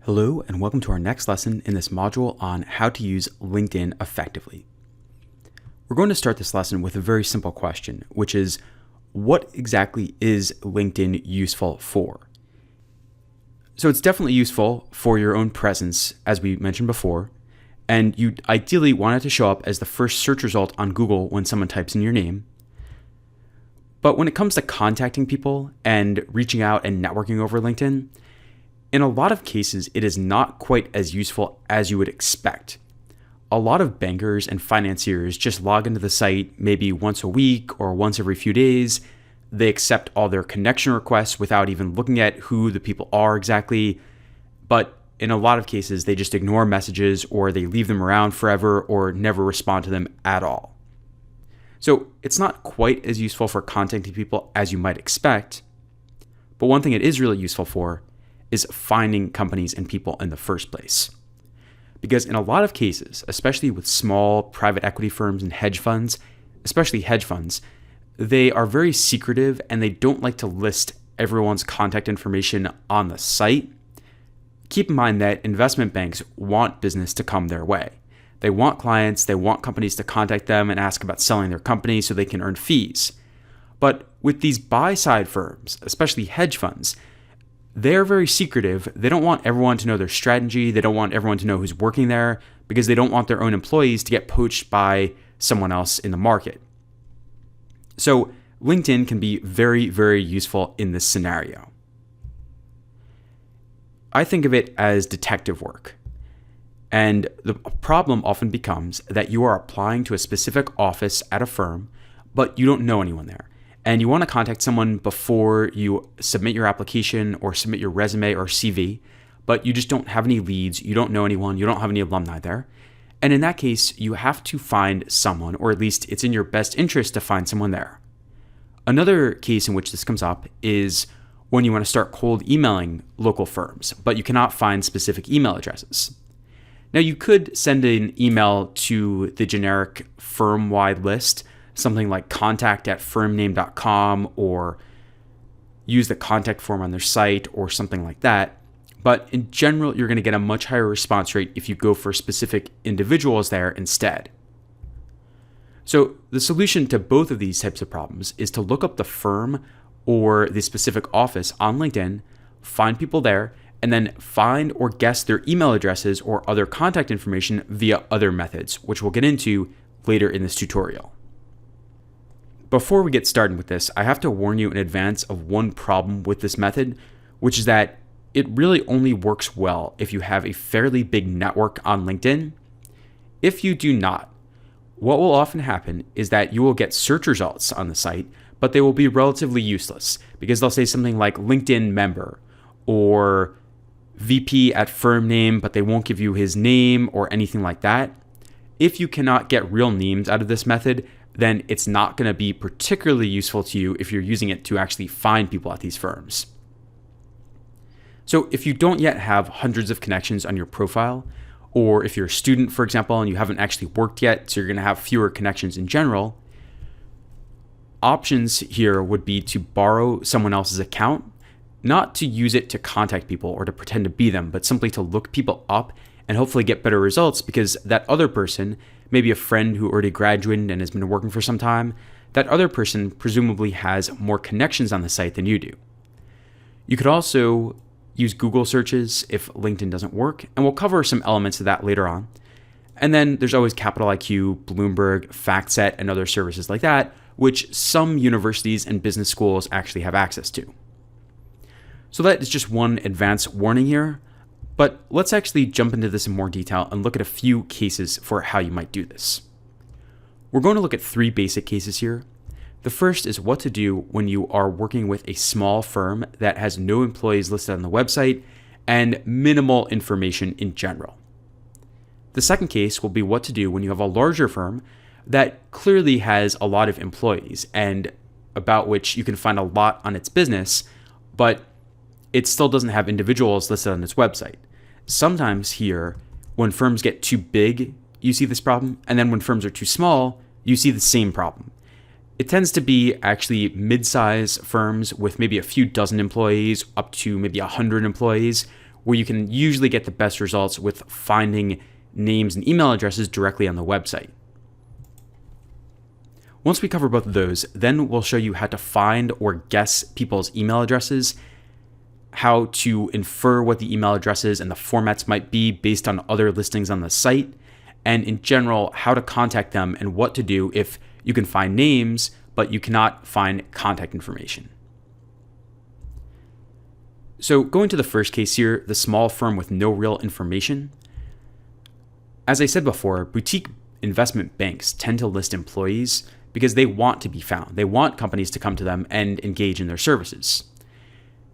Hello, and welcome to our next lesson in this module on how to use LinkedIn effectively. We're going to start this lesson with a very simple question, which is, what exactly is LinkedIn useful for? So it's definitely useful for your own presence, as we mentioned before, and you ideally want it to show up as the first search result on Google when someone types in your name. But when it comes to contacting people and reaching out and networking over LinkedIn, in a lot of cases, it is not quite as useful as you would expect. A lot of bankers and financiers just log into the site maybe once a week or once every few days. They accept all their connection requests without even looking at who the people are exactly. But in a lot of cases, they just ignore messages or they leave them around forever or never respond to them at all. So it's not quite as useful for contacting people as you might expect. But one thing it is really useful for is finding companies and people in the first place. Because in a lot of cases, especially with small private equity firms and hedge funds, especially hedge funds, they are very secretive and they don't like to list everyone's contact information on the site. Keep in mind that investment banks want business to come their way. They want clients, they want companies to contact them and ask about selling their company so they can earn fees. But with these buy-side firms, especially hedge funds, they're very secretive. They don't want everyone to know their strategy. They don't want everyone to know who's working there because they don't want their own employees to get poached by someone else in the market. So LinkedIn can be very, very useful in this scenario. I think of it as detective work. And the problem often becomes that you are applying to a specific office at a firm, but you don't know anyone there. And you want to contact someone before you submit your application or submit your resume or CV, but you just don't have any leads, you don't know anyone, you don't have any alumni there. And in that case, you have to find someone, or at least it's in your best interest to find someone there. Another case in which this comes up is when you want to start cold emailing local firms, but you cannot find specific email addresses. Now, you could send an email to the generic firm-wide list, something like contact@firmname.com, or use the contact form on their site or something like that. But in general, you're going to get a much higher response rate if you go for specific individuals there instead. So the solution to both of these types of problems is to look up the firm or the specific office on LinkedIn, find people there, and then find or guess their email addresses or other contact information via other methods, which we'll get into later in this tutorial. Before we get started with this, I have to warn you in advance of one problem with this method, which is that it really only works well if you have a fairly big network on LinkedIn. If you do not, what will often happen is that you will get search results on the site, but they will be relatively useless because they'll say something like LinkedIn member or VP at firm name, but they won't give you his name or anything like that. If you cannot get real names out of this method, then it's not going to be particularly useful to you if you're using it to actually find people at these firms. So if you don't yet have hundreds of connections on your profile, or if you're a student, for example, and you haven't actually worked yet, so you're going to have fewer connections in general, options here would be to borrow someone else's account, not to use it to contact people or to pretend to be them, but simply to look people up and hopefully get better results because that other person, maybe a friend who already graduated and has been working for some time, that other person presumably has more connections on the site than you do. You could also use Google searches if LinkedIn doesn't work, and we'll cover some elements of that later on. And then there's always Capital IQ, Bloomberg, FactSet, and other services like that, which some universities and business schools actually have access to. So that is just one advance warning here. But let's actually jump into this in more detail and look at a few cases for how you might do this. We're going to look at three basic cases here. The first is what to do when you are working with a small firm that has no employees listed on the website and minimal information in general. The second case will be what to do when you have a larger firm that clearly has a lot of employees and about which you can find a lot on its business, but it still doesn't have individuals listed on its website. Sometimes here, when firms get too big, you see this problem, and then when firms are too small, you see the same problem. It tends to be actually mid-size firms with maybe a few dozen employees up to maybe 100 employees where you can usually get the best results with finding names and email addresses directly on the website. Once we cover both of those, then we'll show you how to find or guess people's email addresses, how to infer what the email addresses and the formats might be based on other listings on the site, and in general, how to contact them and what to do if you can find names, but you cannot find contact information. So going to the first case here, the small firm with no real information. As I said before, boutique investment banks tend to list employees because they want to be found. They want companies to come to them and engage in their services.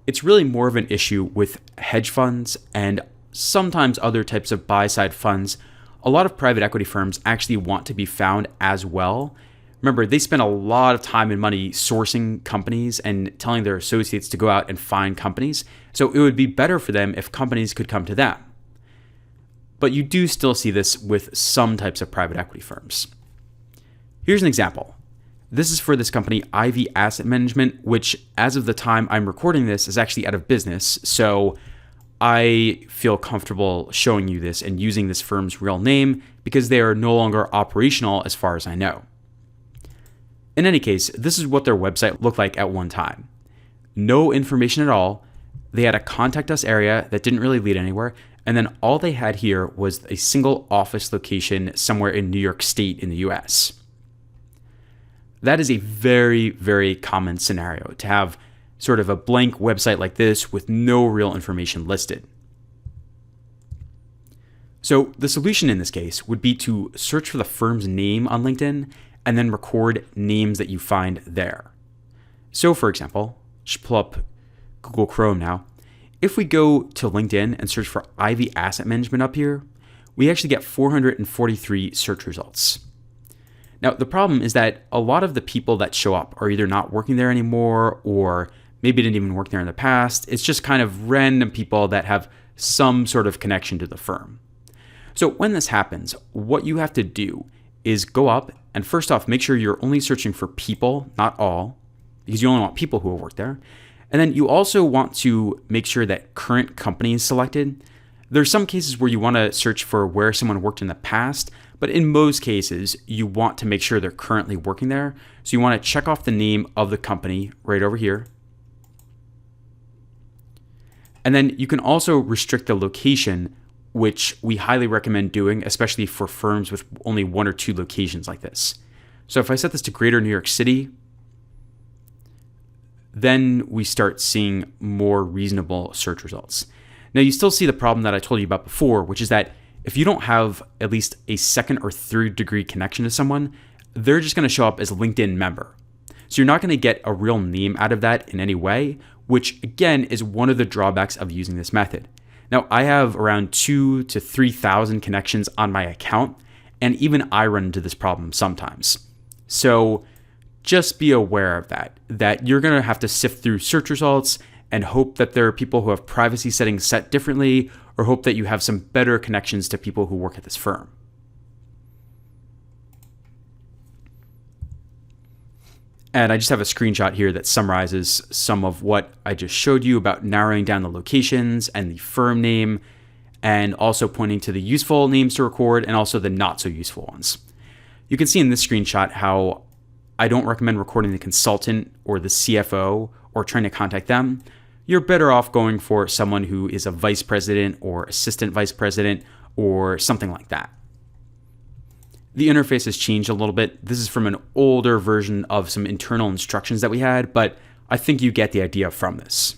It's really more of an issue with hedge funds and sometimes other types of buy-side funds. A lot of private equity firms actually want to be found as well. Remember, they spend a lot of time and money sourcing companies and telling their associates to go out and find companies. So it would be better for them if companies could come to them. But you do still see this with some types of private equity firms. Here's an example. This is for this company, Ivy Asset Management, which as of the time I'm recording this is actually out of business. So I feel comfortable showing you this and using this firm's real name because they are no longer operational as far as I know. In any case, this is what their website looked like at one time. No information at all. They had a contact us area that didn't really lead anywhere. And then all they had here was a single office location somewhere in New York State in the US. That is a very, very common scenario to have sort of a blank website like this with no real information listed. So the solution in this case would be to search for the firm's name on LinkedIn and then record names that you find there. So for example, just pull up Google Chrome now. If we go to LinkedIn and search for Ivy Asset Management up here, we actually get 443 search results. Now, the problem is that a lot of the people that show up are either not working there anymore or maybe didn't even work there in the past. It's just kind of random people that have some sort of connection to the firm. So when this happens, what you have to do is go up and first off, make sure you're only searching for people, not all, because you only want people who have worked there. And then you also want to make sure that current company is selected. There's some cases where you want to search for where someone worked in the past, but in most cases, you want to make sure they're currently working there. So you want to check off the name of the company right over here. And then you can also restrict the location, which we highly recommend doing, especially for firms with only one or two locations like this. So if I set this to Greater New York City, then we start seeing more reasonable search results. Now, you still see the problem that I told you about before, which is that if you don't have at least a second or third degree connection to someone, they're just going to show up as a LinkedIn member. So you're not going to get a real name out of that in any way, which again is one of the drawbacks of using this method. Now, I have around 2,000 to 3,000 connections on my account, and even I run into this problem sometimes. So just be aware of that you're going to have to sift through search results and hope that there are people who have privacy settings set differently, or hope that you have some better connections to people who work at this firm. And I just have a screenshot here that summarizes some of what I just showed you about narrowing down the locations and the firm name, and also pointing to the useful names to record and also the not so useful ones. You can see in this screenshot how I don't recommend recording the consultant or the CFO or trying to contact them. You're better off going for someone who is a vice president or assistant vice president or something like that. The interface has changed a little bit. This is from an older version of some internal instructions that we had, but I think you get the idea from this.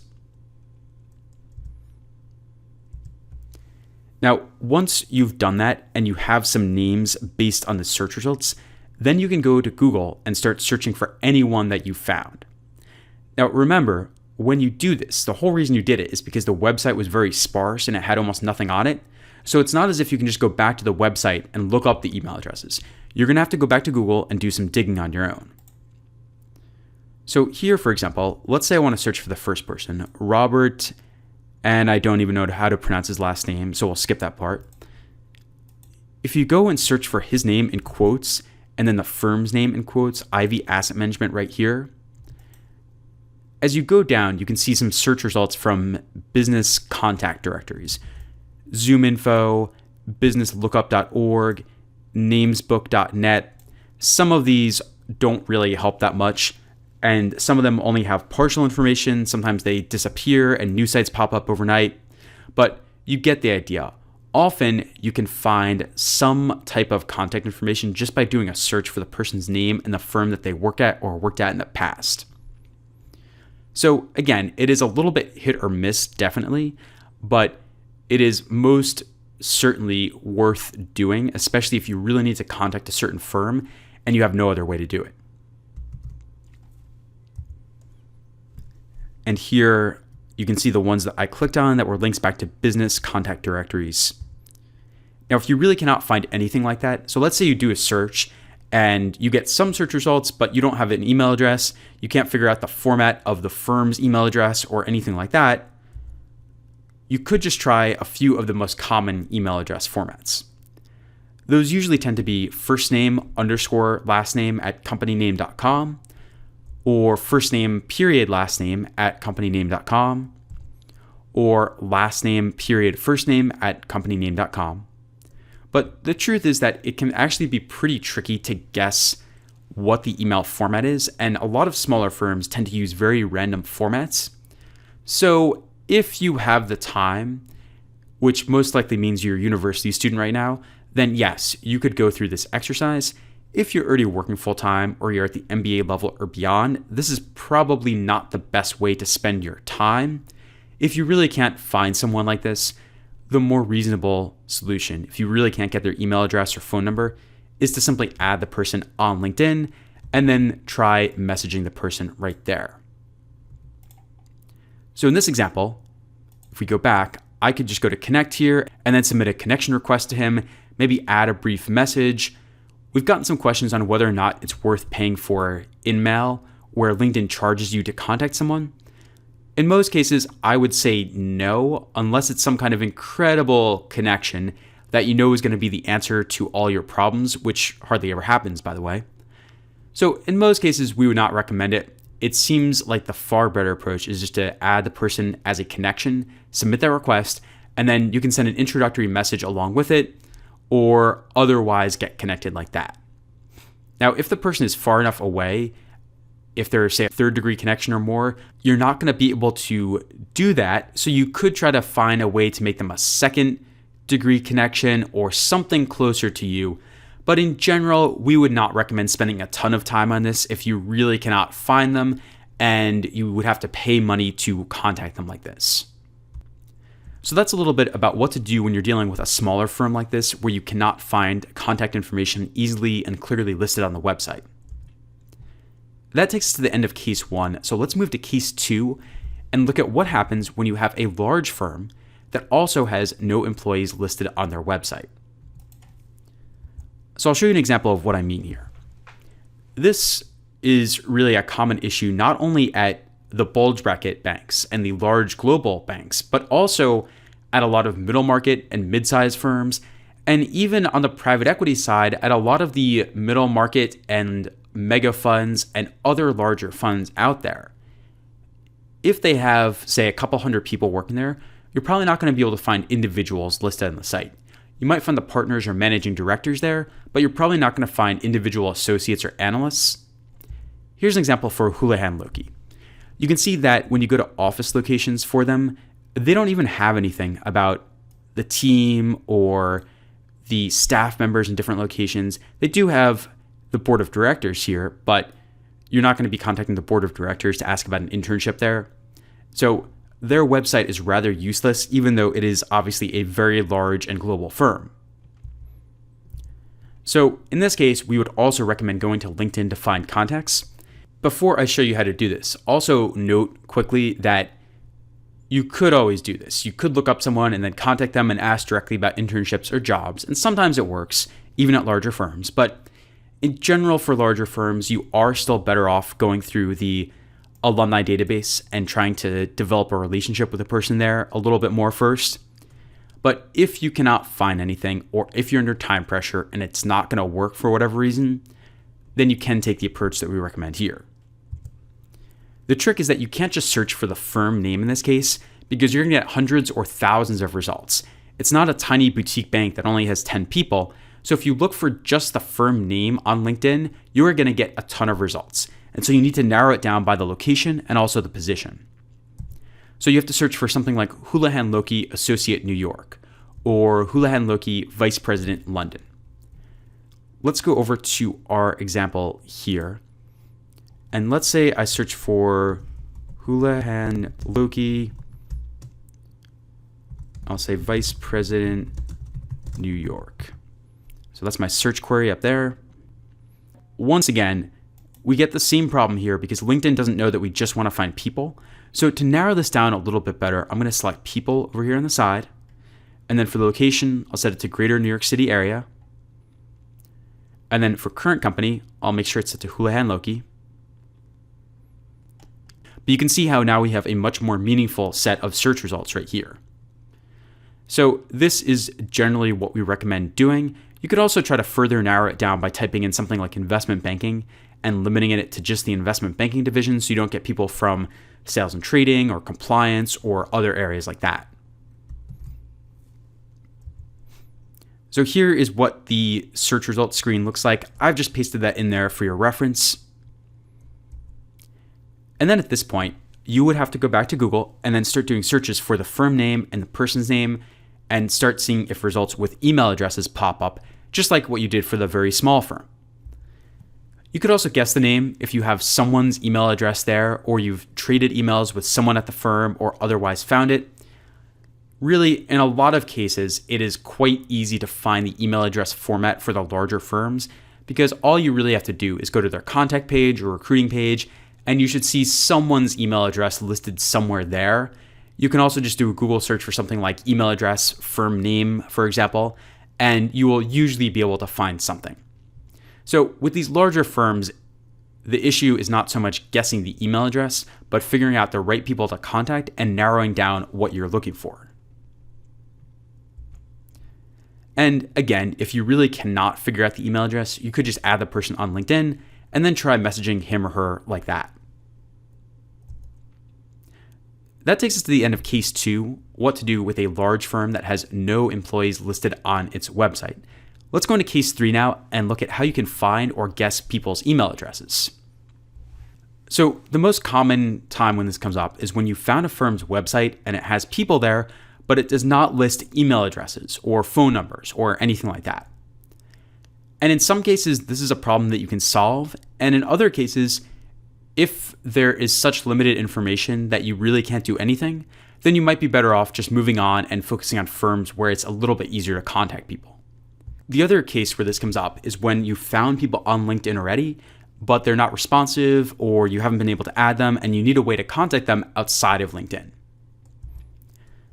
Now, once you've done that and you have some names based on the search results, then you can go to Google and start searching for anyone that you found. Now, remember, when you do this, the whole reason you did it is because the website was very sparse and it had almost nothing on it. So it's not as if you can just go back to the website and look up the email addresses. You're going to have to go back to Google and do some digging on your own. So here, for example, let's say I want to search for the first person, Robert, and I don't even know how to pronounce his last name, so we'll skip that part. If you go and search for his name in quotes, and then the firm's name in quotes, Ivy Asset Management right here, as you go down, you can see some search results from business contact directories. ZoomInfo, businesslookup.org, namesbook.net. Some of these don't really help that much, and some of them only have partial information. Sometimes they disappear and new sites pop up overnight, but you get the idea. Often you can find some type of contact information just by doing a search for the person's name and the firm that they work at or worked at in the past. So again, it is a little bit hit or miss, definitely, but it is most certainly worth doing, especially if you really need to contact a certain firm and you have no other way to do it. And here you can see the ones that I clicked on that were links back to business contact directories. Now, if you really cannot find anything like that, so let's say you do a search and you get some search results, but you don't have an email address, you can't figure out the format of the firm's email address or anything like that, you could just try a few of the most common email address formats. Those usually tend to be first name _ last name at companyname.com, or first name period last name at companyname.com, or last name period first name at companyname.com. But the truth is that it can actually be pretty tricky to guess what the email format is, and a lot of smaller firms tend to use very random formats. So if you have the time, which most likely means you're a university student right now, then yes, you could go through this exercise. If you're already working full-time or you're at the MBA level or beyond, this is probably not the best way to spend your time. If you really can't find someone like this, the more reasonable solution, if you really can't get their email address or phone number, is to simply add the person on LinkedIn and then try messaging the person right there. So in this example, if we go back, I could just go to connect here and then submit a connection request to him, maybe add a brief message. We've gotten some questions on whether or not it's worth paying for InMail, where LinkedIn charges you to contact someone. In most cases, I would say no, unless it's some kind of incredible connection that you know is going to be the answer to all your problems, which hardly ever happens, by the way. So in most cases, we would not recommend it. It seems like the far better approach is just to add the person as a connection, submit that request, and then you can send an introductory message along with it, or otherwise get connected like that. Now, if the person is far enough away, if they're, say, a third-degree connection or more, you're not going to be able to do that. So you could try to find a way to make them a second-degree connection or something closer to you. But in general, we would not recommend spending a ton of time on this if you really cannot find them and you would have to pay money to contact them like this. So that's a little bit about what to do when you're dealing with a smaller firm like this where you cannot find contact information easily and clearly listed on the website. That takes us to the end of case 1. So let's move to case 2 and look at what happens when you have a large firm that also has no employees listed on their website. So I'll show you an example of what I mean here. This is really a common issue not only at the bulge bracket banks and the large global banks, but also at a lot of middle market and mid-sized firms, and even on the private equity side at a lot of the middle market and mega funds and other larger funds out there. If they have, say, a couple hundred people working there, you're probably not going to be able to find individuals listed on the site. You might find the partners or managing directors there, but you're probably not going to find individual associates or analysts. Here's an example for Houlihan Lokey. You can see that when you go to office locations for them, they don't even have anything about the team or the staff members in different locations. They do have the board of directors here, but you're not going to be contacting the board of directors to ask about an internship there. So their website is rather useless, even though it is obviously a very large and global firm. So in this case, we would also recommend going to LinkedIn to find contacts. Before I show you how to do this, also note quickly that you could always do this. You could look up someone and then contact them and ask directly about internships or jobs. And sometimes it works, even at larger firms. But in general, for larger firms, you are still better off going through the alumni database and trying to develop a relationship with a person there a little bit more first. But if you cannot find anything, or if you're under time pressure and it's not going to work for whatever reason, then you can take the approach that we recommend here. The trick is that you can't just search for the firm name in this case, because you're going to get hundreds or thousands of results. It's not a tiny boutique bank that only has 10 people. So if you look for just the firm name on LinkedIn, you are going to get a ton of results. And so you need to narrow it down by the location and also the position. So you have to search for something like Houlihan Lokey Associate New York or Houlihan Lokey Vice President London. Let's go over to our example here. And let's say I search for Houlihan Lokey, I'll say Vice President New York. So that's my search query up there. Once again, we get the same problem here because LinkedIn doesn't know that we just want to find people. So to narrow this down a little bit better, I'm going to select people over here on the side. And then for the location, I'll set it to Greater New York City area. And then for current company, I'll make sure it's set to Houlihan Lokey. But you can see how now we have a much more meaningful set of search results right here. So this is generally what we recommend doing. You could also try to further narrow it down by typing in something like investment banking and limiting it to just the investment banking division so you don't get people from sales and trading or compliance or other areas like that. So here is what the search results screen looks like. I've just pasted that in there for your reference. And then at this point, you would have to go back to Google and then start doing searches for the firm name and the person's name and start seeing if results with email addresses pop up, just like what you did for the very small firm. You could also guess the name if you have someone's email address there or you've traded emails with someone at the firm or otherwise found it. Really, in a lot of cases, it is quite easy to find the email address format for the larger firms because all you really have to do is go to their contact page or recruiting page and you should see someone's email address listed somewhere there. You can also just do a Google search for something like email address, firm name, for example, and you will usually be able to find something. So with these larger firms, the issue is not so much guessing the email address, but figuring out the right people to contact and narrowing down what you're looking for. And again, if you really cannot figure out the email address, you could just add the person on LinkedIn and then try messaging him or her like that. That takes us to the end of case 2, what to do with a large firm that has no employees listed on its website. Let's go into case 3 now and look at how you can find or guess people's email addresses. So the most common time when this comes up is when you found a firm's website and it has people there, but it does not list email addresses or phone numbers or anything like that. And in some cases, this is a problem that you can solve. And in other cases, if there is such limited information that you really can't do anything, then you might be better off just moving on and focusing on firms where it's a little bit easier to contact people. The other case where this comes up is when you found people on LinkedIn already, but they're not responsive or you haven't been able to add them and you need a way to contact them outside of LinkedIn.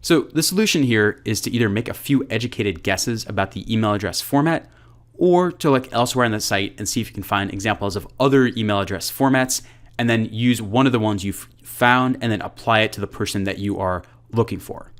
So the solution here is to either make a few educated guesses about the email address format or to look elsewhere on the site and see if you can find examples of other email address formats and then use one of the ones you've found and then apply it to the person that you are looking for.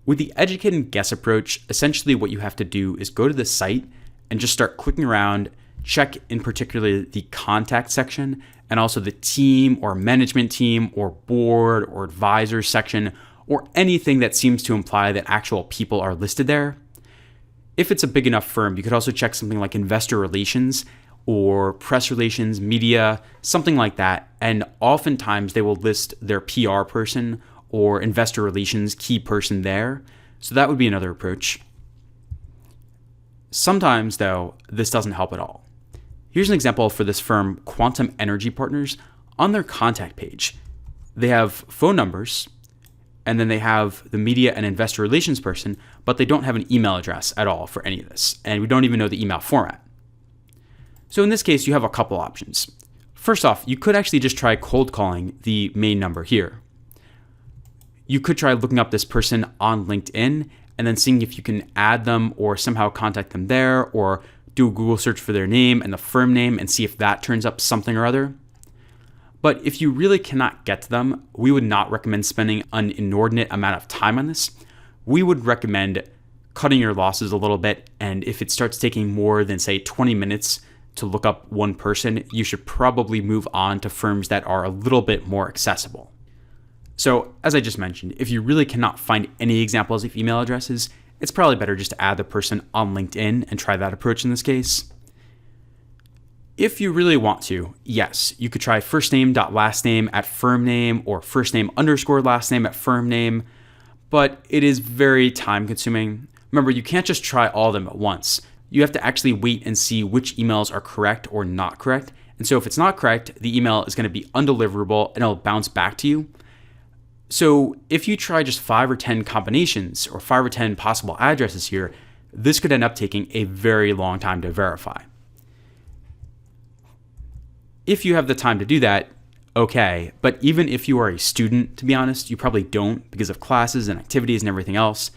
With the educated guess approach, essentially what you have to do is go to the site and just start clicking around, check in particular the contact section and also the team or management team or board or advisor section or anything that seems to imply that actual people are listed there. If it's a big enough firm, you could also check something like investor relations or press relations, media, something like that. And oftentimes they will list their PR person or investor relations key person there. So that would be another approach. Sometimes, though, this doesn't help at all. Here's an example for this firm, Quantum Energy Partners. On their contact page, they have phone numbers, and then they have the media and investor relations person, but they don't have an email address at all for any of this, and we don't even know the email format. So in this case, you have a couple options. First off, you could actually just try cold calling the main number here. You could try looking up this person on LinkedIn and then seeing if you can add them or somehow contact them there or do a Google search for their name and the firm name and see if that turns up something or other. But if you really cannot get to them, we would not recommend spending an inordinate amount of time on this. We would recommend cutting your losses a little bit, and if it starts taking more than, say, 20 minutes to look up one person, you should probably move on to firms that are a little bit more accessible. So, as I just mentioned, if you really cannot find any examples of email addresses, it's probably better just to add the person on LinkedIn and try that approach in this case. If you really want to, yes, you could try firstname.lastname at firm name or firstname_last name at firm name, but it is very time consuming. Remember, you can't just try all of them at once. You have to actually wait and see which emails are correct or not correct. And so if it's not correct, the email is going to be undeliverable and it'll bounce back to you. So if you try just 5 or 10 combinations or 5 or 10 possible addresses here, this could end up taking a very long time to verify. If you have the time to do that, okay, but even if you are a student, to be honest, you probably don't because of classes and activities and everything else.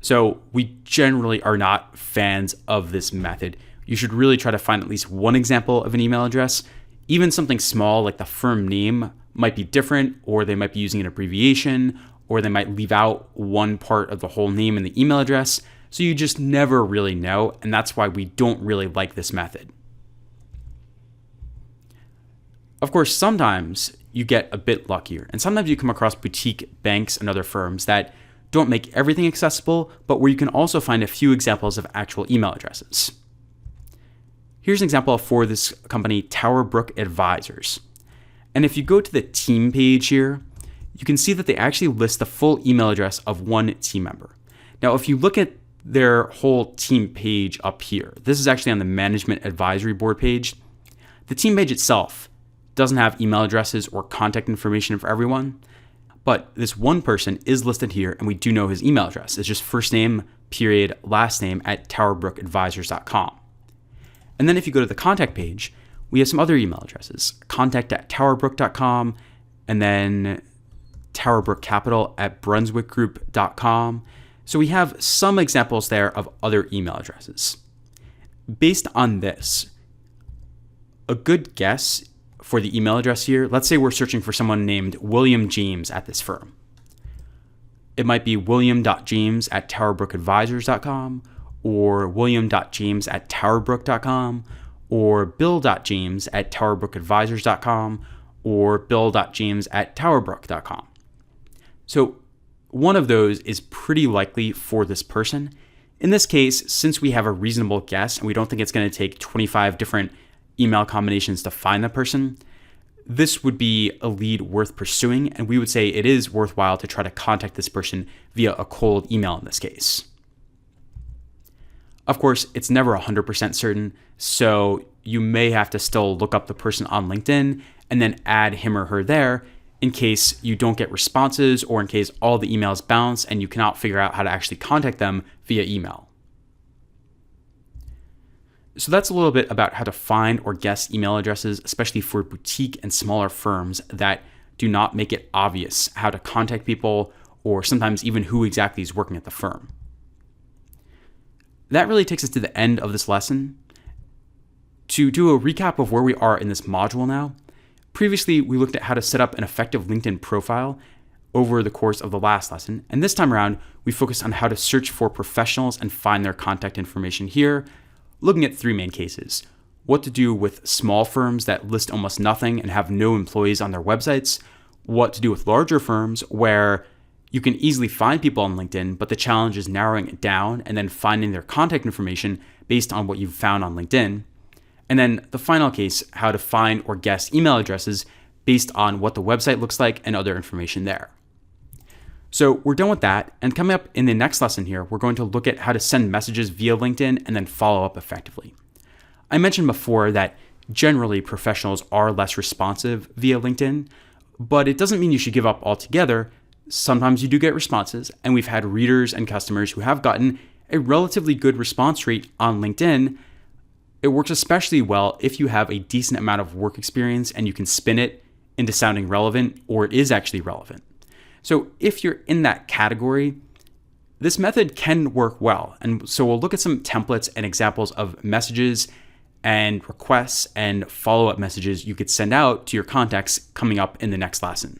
So we generally are not fans of this method. You should really try to find at least one example of an email address. Even something small like the firm name might be different, or they might be using an abbreviation, or they might leave out one part of the whole name in the email address. So you just never really know, and that's why we don't really like this method. Of course, sometimes you get a bit luckier, and sometimes you come across boutique banks and other firms that don't make everything accessible, but where you can also find a few examples of actual email addresses. Here's an example for this company, Tower Brook Advisors. And if you go to the team page here, you can see that they actually list the full email address of one team member. Now, if you look at their whole team page up here, this is actually on the Management Advisory Board page. The team page itself doesn't have email addresses or contact information for everyone, but this one person is listed here, and we do know his email address. It's just first name, period, last name at towerbrookadvisors.com. And then if you go to the contact page, we have some other email addresses, contact@towerbrook.com, and then towerbrookcapital@brunswickgroup.com. So we have some examples there of other email addresses. Based on this, a good guess for the email address here, let's say we're searching for someone named William James at this firm. It might be william.james@towerbrookadvisors.com, or william.james@towerbrook.com, or bill.james@towerbrookadvisors.com, or bill.james@towerbrook.com. So one of those is pretty likely for this person. In this case, since we have a reasonable guess and we don't think it's going to take 25 different email combinations to find the person, this would be a lead worth pursuing, and we would say it is worthwhile to try to contact this person via a cold email in this case. Of course, it's never 100% certain, so you may have to still look up the person on LinkedIn and then add him or her there in case you don't get responses or in case all the emails bounce and you cannot figure out how to actually contact them via email. So that's a little bit about how to find or guess email addresses, especially for boutique and smaller firms that do not make it obvious how to contact people or sometimes even who exactly is working at the firm. That really takes us to the end of this lesson. To do a recap of where we are in this module now, previously we looked at how to set up an effective LinkedIn profile over the course of the last lesson, and this time around we focused on how to search for professionals and find their contact information here, looking at 3 main cases: what to do with small firms that list almost nothing and have no employees on their websites, what to do with larger firms where you can easily find people on LinkedIn, but the challenge is narrowing it down and then finding their contact information based on what you've found on LinkedIn. And then the final case, how to find or guess email addresses based on what the website looks like and other information there. So we're done with that, and coming up in the next lesson here, we're going to look at how to send messages via LinkedIn and then follow up effectively. I mentioned before that generally professionals are less responsive via LinkedIn, but it doesn't mean you should give up altogether. Sometimes you do get responses, and we've had readers and customers who have gotten a relatively good response rate on LinkedIn. It works especially well if you have a decent amount of work experience and you can spin it into sounding relevant, or it is actually relevant. So if you're in that category, this method can work well. And so we'll look at some templates and examples of messages and requests and follow-up messages you could send out to your contacts coming up in the next lesson.